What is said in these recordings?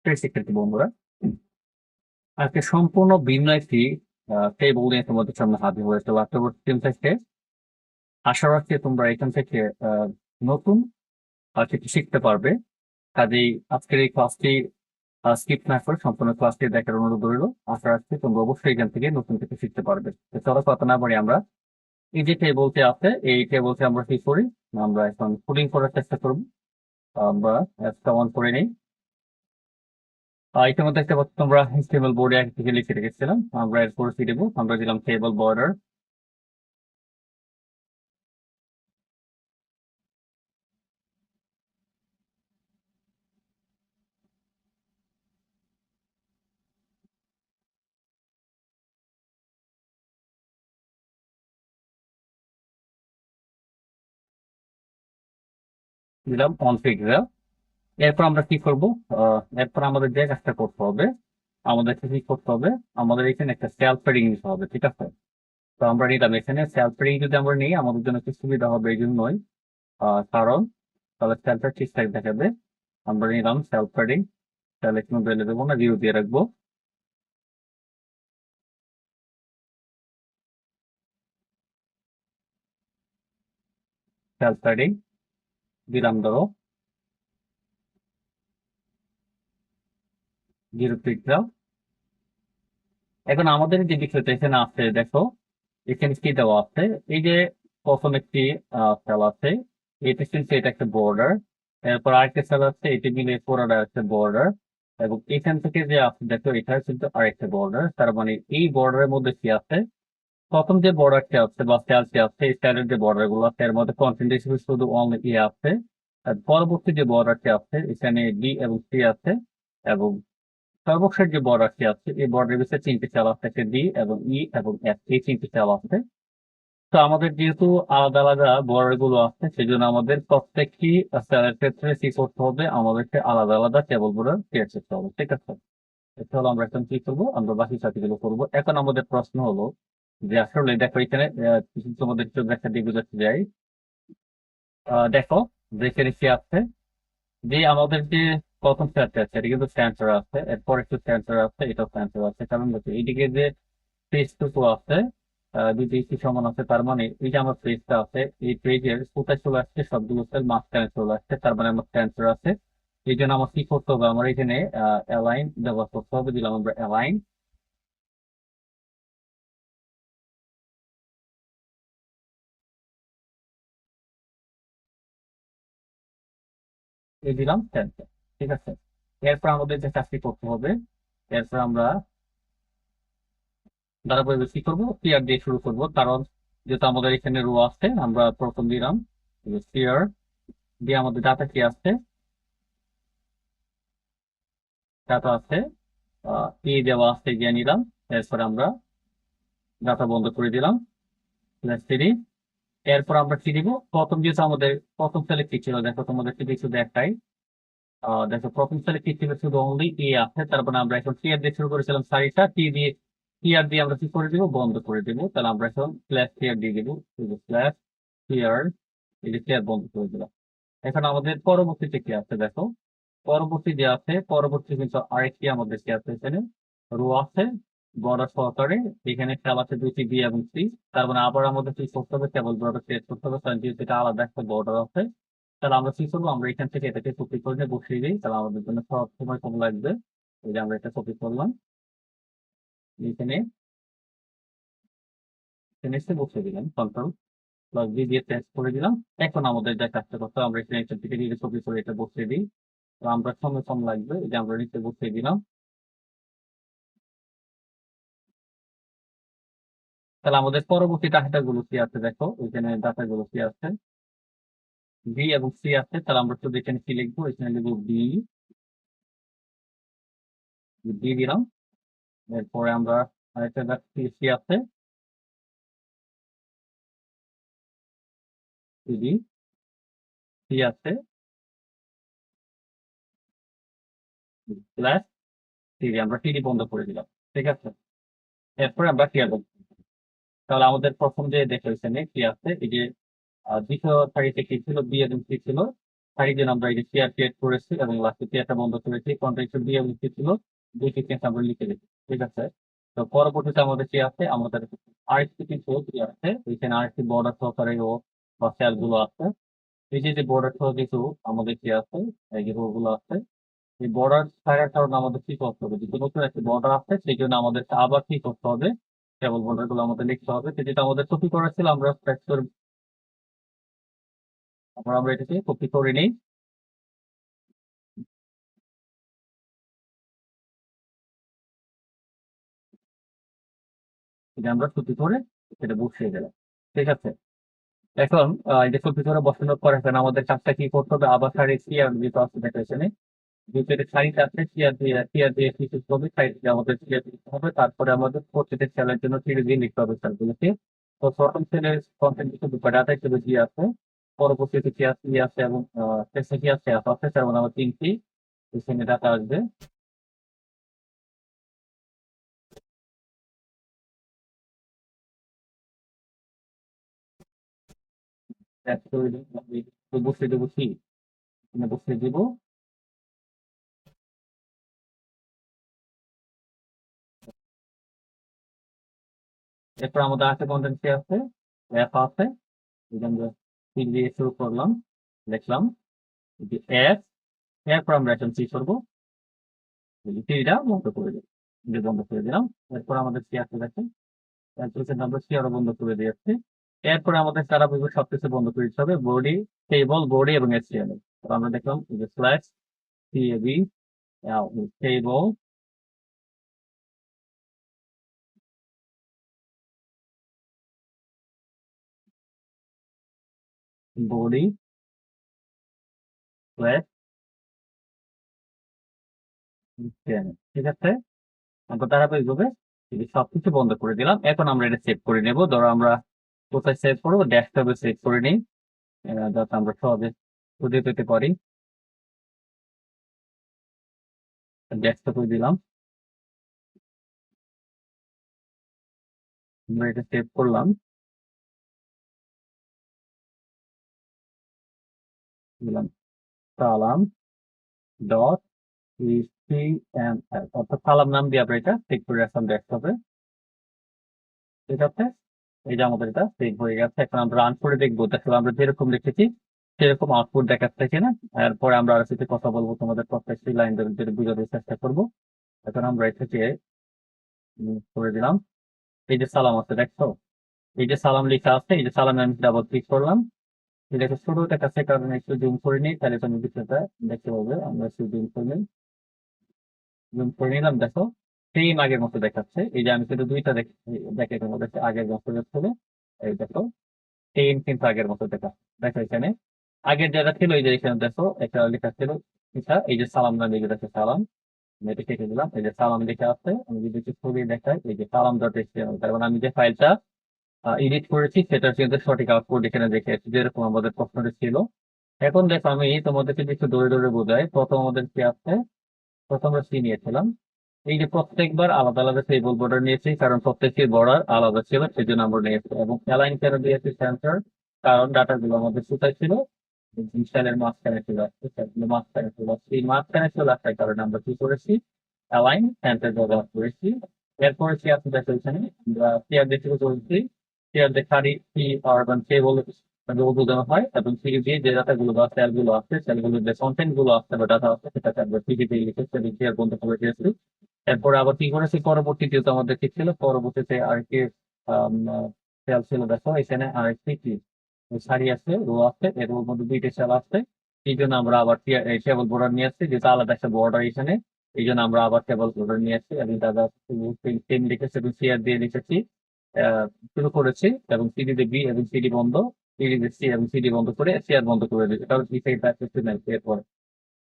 প্রিয় শিক্ষার্থী বন্ধুরা, আজকে সম্পূর্ণ ভিন্ন একটি টেবল নিয়ে তোমাদের সামনে হাজির হয়েছে বাচ্চাবোর্ড টিম থেকে। আশা রাখছি তোমরা এখান থেকে নতুন কিছু শিখতে পারবে। কাজেই আজকের এই ক্লাসটি স্কিপ না করে সম্পূর্ণ ক্লাসটি দেখার অনুরোধ রইল। আশা রাখছি তোমরা অবশ্যই এখান থেকে নতুন কিছু শিখতে পারবে। তো চলো কথা না বলি, আমরা এই যে টেবলটি আছে এই টেবলটি আমরা কি করি, আমরা এখন কোডিং করার চেষ্টা করবো। আমরা অ্যাপটা অন করে নিই। ইতিমধ্যে দেখতে পাচ্ছি তোমরা HTML বোর্ডে আগে থেকে লিখে রেখেছিলাম। আমরা এরপর কি দেবো, আমরা দিলাম টেবল বর্ডার, দিলাম কনফিগ। এরপর আমরা কি করব, এরপর আমাদের যে কাজটা করতে হবে, আমাদেরকে কি করতে হবে, আমাদের এখানে একটা সেলফ পেডিং নিতে হবে, ঠিক আছে? তো আমরা নিলাম এখানে সেলফ পেডিং। যদি আমরা নিই আমাদের জন্য একটু সুবিধা হবে এই জন্যই, কারণ তাহলে সেলফটা ঠিকঠাক দেখাবে। আমরা নিলাম সেলফ পেডিং, তাহলে কোনো বেলে দেবো না, জিরো দিয়ে রাখবো। সেলফ পেডিং দিলাম ধরো 0 পিক্সেল। এখন আমাদের যে বিষয়টা এখানে আছে দেখো, এখানে কি দেওয়া আছে, এই যে প্রথম একটি সেল আছে, এটা কিন্তু এটা একটা বর্ডার। এরপর আরেকটা সেল আছে, এটি মিলে পুরোটা একটা বর্ডার। এবং এখান থেকে যে আছে দেখো, এটা কিন্তু আরেকটা বর্ডার। তার মানে এই বর্ডারের মধ্যে কি আছে, প্রথম যে বর্ডারটি আছে বা সেলটি আছে, এই সেলের যে বর্ডার গুলো আছে এর মধ্যে কন্টেন্ট হিসেবে শুধু অনলি ই আছে। আর পরবর্তী যে বর্ডারটি আছে এখানে বি এবং সি আছে। এবং সর্বশেষ যে বর্ডারটি আছে এই বর্ডারের ভিতরে তিনটি সেল আছে, একটা ডি এবং ই এবং এফ, এই তিনটি সেল আছে। তো আমাদের যেহেতু আলাদা আলাদা বর্ডার গুলো আছে, সেজন্য আমাদের প্রত্যেকটি সেলের ক্ষেত্রে কি করতে হবে, আমাদেরকে আলাদা আলাদা টেবল বর্ডার ক্রিয়েট করতে হবে, ঠিক আছে? এটা হলো আমরা এখন কি করবো, আমরা বাকি সাথীগুলো করবো। এখন আমাদের প্রশ্ন হলো যে আসলে দেখো এখানে কিছু তোমাদের চোখ দেখা দিয়ে বোঝাতে যাই। দেখো যে এখানে কি আছে, যে আমাদের যে প্রথম সেটটা আছে এটা কিন্তু সেন্টার আছে, এরপর একটু সেন্টার আছে, এটাও সেন্টার আছে। কারণ দেখো এইদিকে যে পেজটুকু আছে, দুটি ইস্যু সমান আছে, তার মানে এই যে আমার পেজটা আছে, এই পেজের কোথায় চলে আসছে, সবগুলো সেল মাঝখানে চলে আসছে, তার মানে আমার সেন্টার আছে। এই জন্য আমার কি করতে হবে, আমার এখানে অ্যালাইন ব্যবহার করতে হবে। দিলাম আমরা অ্যালাইন, এই দিলাম সেন্টার, ঠিক আছে? এরপর আমাদের যে কাজটি করতে হবে, এরপর আমরা ধারাবাহিক কি করবো, ক্লিয়ার দিয়ে শুরু করবো। কারণ যেহেতু আমাদের এখানে রো আছে, আমরা প্রথম দিলাম ক্লিয়ার দিয়ে আমাদের ডাটা কি আছে, ডাটা আছে এই দেওয়া আছে, গিয়ে নিলাম। এরপর আমরা ডাটা বন্ধ করে দিলাম, সিরি। এরপর আমরা কি দিব, প্রথম যেহেতু আমাদের প্রথম সেলে কি ছিল দেখো, তোমাদের কিছু দেখাই। দেখো প্রথম সেলে কি ছিল, শুধু অনলি এ আছে। তারপরে আমরা এখন ক্লিয়ার দিয়ে শুরু করেছিলাম সারিটা, টি দিয়ে ক্লিয়ার দিয়ে আমরা কি করে দিব, বন্ধ করে দিব। তাহলে আমরা এখন স্ল্যাশ ক্লিয়ার দিয়ে দিব, স্ল্যাশ ক্লিয়ার, এই যে ক্লিয়ার বন্ধ করে দিলাম। এখন আমাদের পরবর্তীতে কি আছে দেখো, পরবর্তী যে আছে, পরবর্তী কিন্তু আরেকটি আমাদের কি আছে, এখানে রো আছে বর্ডার সহকারে। এখানে খেয়াল আছে দুইটি বি এবং সি। তার মানে আবার আমাদের কি করতে হবে, কেবল বর্ডার ক্রিয়েট করতে হবে, কারণ যেহেতু এটা আলাদা একটা বর্ডার আছে। তাহলে আমরা কি করবো, আমরা এখান থেকে এটাকে কপি করে নিয়ে বসিয়ে দিই, তাহলে আমাদের জন্য সব সময় কম লাগবে। এই যে আমরা এটা কপি করলাম, এখানে এখানে এসে বসিয়ে দিলাম, কন্ট্রোল প্লাস ভি দিয়ে পেস্ট করে দিলাম। এখন আমাদের যে কাজটা করতে হবে, আমরা এখানে এখান থেকে নিজে কপি করে এটা বসিয়ে দিই। তো আমরা সময় কম লাগবে, এই যে আমরা নিচে বসিয়ে দিলাম। তাহলে আমাদের পরবর্তী ডাটা গুলো কি আছে দেখো, এখানে ডাটা গুলো কি আছে, বি এবং সি আছে। তাহলে আমরা শুধু এখানে কি লিখবো, এখানে লিখবো বি, বি দিলাম। এরপরে আমরা আরেকটা সি আছে, বি, সি আছে, প্লাস সি, আমরা টিডি বন্ধ করে দিলাম, ঠিক আছে? এরপরে আমরা ক্লিয়ার করবো। তাহলে আমাদের প্রথম যে দেখো এখানে কি আছে, এই যে দ্বিতীয় সারিতে কি ছিল, বি এবং সি ছিল। সারির জন্য আমরা এই যে চেয়ার ক্রিয়েট করেছি এবং লাস্টে চেয়ারটা বন্ধ করেছি। কন্টেক্সট দিয়ে লিখতে ছিল 2 সিকোয়েন্স আমরা লিখে রেখেছি। ঠিক আছে? তো পরবর্তীতে আমাদের কি আছে? আমাদের আরেকটি কিছু কি আছে? এখানে আরেকটি বর্ডার সহকারে ও বা সেল গুলো আছে। এই যে বর্ডার সহ কিছু আমাদের কি আছে? এই যে রো গুলো আছে। এই বর্ডার থাকার কারণে আমাদের কি করতে হবে? যেহেতু নতুন একটি বর্ডার আছে সেই জন্য আমাদের আবার কি করতে হবে? কেবল বর্ডার গুলো আমাদের লিখতে হবে। তো যেটা আমাদের কপি করা ছিল আমরা আমরা এটাকে কপি করে নিই। এটা আমরা কপি করে এটা বসিয়ে দিলাম। ঠিক আছে? এখন এই যে কপি করে বসানোর পর এখন আমাদের কাজটা কি করতে হবে? আবার সারি চেয়ার যেটা আছে দেখা এখানে ভিতরে সারিতে আছে চেয়ার দিয়ে কি করতে হবে? সাইডে আমাদের চেয়ার দিতে হবে। তারপরে আমাদের প্রত্যেকটা সেলের জন্য সিঁড়ি দিয়ে লিখতে হবে সেলগুলোকে। তো প্রথম সেলের কন্টেন্ট কিছু ডাটা হিসেবে দিয়ে আছে। পরবর্তীতে কি আছে ই আছে এবং শেষে কি আছে আছে এবং আমার 3টি এখানে ডাটা আসবে। অ্যাড করে দিই। তো বসিয়ে দেবো কি? এখানে বসিয়ে দিব। এরপর আমাদের আছে কন্টেন্ট কি আছে? অ্যাপ আছে। এই যে আমরা টিক দিয়ে শুরু করলাম। লিখলাম যে অ্যাপ। এরপর আমরা এখন কি করবো? টিটা বন্ধ করে দিই। বন্ধ করে দিলাম। এরপর আমাদের কি আছে দেখেন? ক্যালকুলেশন নাম্বার কি আরো বন্ধ করে দিয়েছে। এরপরে আমাদের সারা বইগুলো সবকিছু বন্ধ করে দিতে হবে। বডি, টেবল, বডি এবং এসটিএমএল। তো আমরা দেখলাম এই যে slash CAB table, body, slash HTML. ঠিক আছে? আমরা ধারাবাহিকভাবে এই যে সবকিছু বন্ধ করে দিলাম। এখন আমরা এটা সেভ করে নেব। ধরো আমরা কোথায় সেভ করবো? ডেস্কটপে সেভ করে নিই। যাতে আমরা সহজে খুঁজে পেতে পারি। ডেস্কটপে দিলাম। আমরা এটা সেভ করলাম। দিলাম সালাম ডট HTML, অর্থাৎ সালাম নাম দিয়ে আমরা এটা সেভ করে রাখলাম ডেস্কটপে। ঠিক আছে? এই যে আমাদের এটা সেভ হয়ে গেছে। এখন আমরা রান করে দেখবো। দেখো আমরা যেরকম লিখেছি সেরকম আউটপুট দেখাচ্ছে কিনা। এরপরে আমরা আরো কিছু কথা বলবো, তোমাদের প্রত্যেকটি লাইন ধরে ধরে বুঝানোর চেষ্টা করবো। এখন আমরা এটাকে করে দিলাম। এই যে সালাম আছে দেখছো? এই যে সালাম লেখা আছে, এই যে সালামে আমি ডাবল ক্লিক করলাম। এটাকে ছোট দেখাচ্ছে কারণ একটু জুম করে নিই, তাহলে তুমি বিষয়টা দেখতে পাবে। আমরা একটু জুম করে নিই। জুম করে নিলাম। দেখো সেম আগের মতো দেখাচ্ছে। এই যে আমি কিন্তু দুইটা দেখে তোমাদের আগের মতো যাচ্ছিল। এই দেখো সেম কিন্তু আগের মতো দেখো এখানে আগের যেটা ছিল এই যে এখানে দেখো একটা লেখা ছিল এটা, এই যে সালাম নামে লিখে দেখো সালাম। আমি এটা কেটে দিলাম। এই যে সালাম লেখা আছে। আমি যদি একটু ছবি দেখাই, এই যে সালাম ডট এচটিএমএল, তার মানে আমি যে ফাইলটা এডিট করেছি সেটার কিন্তু সঠিক আউটপুট এখানে দেখে যাচ্ছে, যেরকম আমাদের প্রশ্নটা ছিল। এখন দেখো আমি তোমাদেরকে একটু দৌড়ে দৌড়ে বোঝাই। প্রথম আমাদের কি আছে? প্রথম আমরা সি নিয়েছিলাম। এই যে প্রত্যেকবার আলাদা আলাদা টেবল বর্ডার নিয়েছি কারণ প্রত্যেকটি বর্ডার আলাদা ছিল, সেই জন্য আমরা নিয়েছি। এবং অ্যালাইন কেন দিয়েছি সেন্টার? কারণ ডাটা গুলো আমাদের কোথায় ছিল? সেলের মাঝখানে ছিল। সেলগুলো মাঝখানে ছিল, সেই মাঝখানে চলে আসার কারণে আমরা কি করেছি? অ্যালাইন সেন্টার ব্যবহার করেছি। এরপরে কি আছে দেখো এখানে আমরা চেয়ার দেখতে চলছি। চেয়ার দেখারি কি অর্বান টেবল বোঝানো হয় এবং সিঁড়ি দিয়ে যে ডাটা গুলো বা সেল গুলো আছে, সেলগুলোর যে কন্টেন্ট গুলো আছে বা ডাটা আছে সেটাকে আমরা সিঁড়ি দিয়ে লিখেছি এবং চেয়ার বন্ধ করে দিয়েছি। এরপরে আবার কি করেছি? পরবর্তীতে তো আমাদের কি ছিল? পরবর্তীতে আরেকটি সেল ছিল দেখো এখানে আরেকটি কি সারি আছে, রো আছে, এর ওর মধ্যে 2টি সেল আছে। এই জন্য আমরা আবার টেবল বর্ডার নিয়ে আসছি, যেহেতু আলাদা একটা বর্ডার এখানে। এই জন্য আমরা আবার টেবল বর্ডার নিয়ে আসছি এবং দাদা টেন লিখেছি এবং সিআর দিয়ে লিখেছি। আহ, শুরু করেছি এবং সিডি দিয়ে বি এবং সিডি বন্ধ, সিডি দিয়ে সি এবং সিডি বন্ধ করে সিআর বন্ধ করে দিয়েছি কারণ সি সাইড নাই। এরপর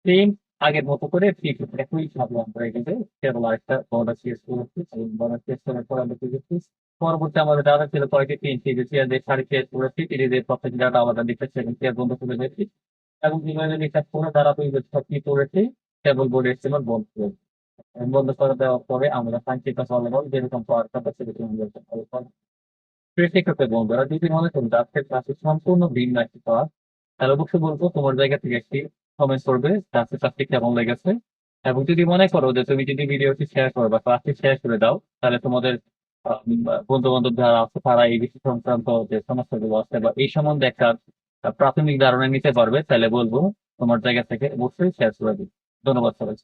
সেম আগের মতো করে ঠিক একই ভাবে আমরা এটাকে কেবল আরেকটা বর্ডার চেঞ্জ করেছি এবং বর্ডার চেঞ্জ করার পর আমরা কি করছি? পরবর্তী আমাদের ডাটা ছিল কয়টি? 3টি। যে চেয়ারদের সারি চেঞ্জ করেছি, টিডিদের প্রত্যেক ডাটা আলাদা লিখেছি এবং চেয়ার বন্ধ করে দিয়েছি। এবং কিভাবে রিচার্জ করে তারা দুই সব কি করেছি? কেবল বোর্ড এক্সটেমল বন্ধ করেছি। এবং বন্ধ করে দেওয়ার পরে আমরা সাংখ্যিক ফলাফল যেরকম পাওয়ার কথা সেরকম প্রেক্ষিতে বন্ধুরা যদি মনে করুন আজকের ক্লাসে সম্পূর্ণ ভিন্ন একটি ক্লাস। তাহলে অবশ্যই বলবো তোমার জায়গা থেকে একটি কমেন্ট করবে ক্লাসটি কেমন লেগেছে। এবং যদি মনে করো যে তুমি যদি ভিডিওটি শেয়ার করো বা ক্লাসটি শেয়ার করে দাও, তাহলে তোমাদের বন্ধু বান্ধব যারা আছে তারা এই বিষয় সংক্রান্ত যে সমস্যাগুলো আছে বা এই সম্বন্ধে একটা প্রাথমিক ধারণা নিতে পারবে। তাহলে বলবো তোমার জায়গা থেকে অবশ্যই শেয়ার করে দিবে। ধন্যবাদ সবাই।